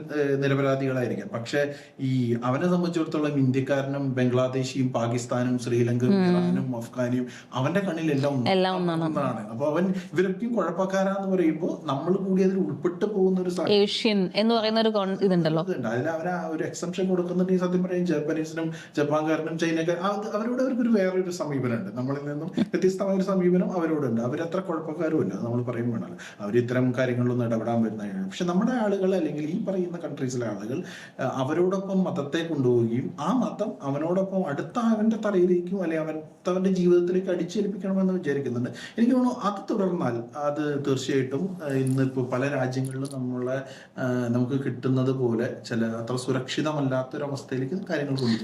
നിരപരാധികളായിരിക്കാം. പക്ഷെ ഈ അവനെ സംബന്ധിച്ചിടത്തോളം ഇന്ത്യക്കാരനും ബംഗ്ലാദേശിയും പാകിസ്ഥാനും ശ്രീലങ്ക ഇത് ഇറാനും അഫ്ഗാനിയും അവന്റെ കണ്ണിലെല്ലാം ഒന്നാണ്. അപ്പൊ അവൻ ഇവരൊക്കെയും കുഴപ്പക്കാരാന്ന് പറയുമ്പോൾ നമ്മൾ കൂടി അതിൽ ഉൾപ്പെട്ടു പോകുന്ന ഒരു ഏഷ്യൻ എന്ന് പറയുന്ന ഒരു ഇതുണ്ടല്ലോ, അതിൽ അവർ ഒരു എക്സംഷൻ കൊടുക്കുന്നുണ്ട്. ഈ സത്യം പറയും ജാപ്പനീസിനും ജപ്പാൻകാരനും ചൈനക്കാരും അവരോട് അവർക്കൊരു വേറൊരു സമീപനമുണ്ട്, നമ്മളിൽ നിന്നും വ്യത്യസ്തമായ ഒരു സമീപനം അവരോടുണ്ട്. അവരത്ര കുഴപ്പക്കാരും ഇല്ല, നമ്മൾ പറയും വേണമല്ലോ, അവർ ഇത്തരം കാര്യങ്ങളിലൊന്നും ഇടപെടാൻ വരുന്നതാണ്. പക്ഷെ നമ്മുടെ ആളുകൾ അല്ലെങ്കിൽ ഈ പറയുന്ന കൺട്രീസിലെ ആളുകൾ അവരോടൊപ്പം മതത്തെ കൊണ്ടുപോവുകയും ആ മതം അവനോടൊപ്പം അടുത്ത അവന്റെ തലയിലേക്കും അല്ലെങ്കിൽ അവന്റെ ജീവിതത്തിലേക്ക് അടിച്ചേൽപ്പിക്കണമെന്ന് വിചാരിക്കുന്നുണ്ട്. എനിക്ക് തോന്നുന്നു അത് തുടർന്നാൽ അത് തീർച്ചയായിട്ടും ഇന്നിപ്പോൾ പല രാജ്യങ്ങളിലും നമുക്ക് കിട്ടുന്നത് പോലെ ചില അത്ര സുരക്ഷിതമല്ലാത്തൊരവസ്ഥയിലേക്ക് കാര്യങ്ങൾ കൊണ്ടുവരുന്നു.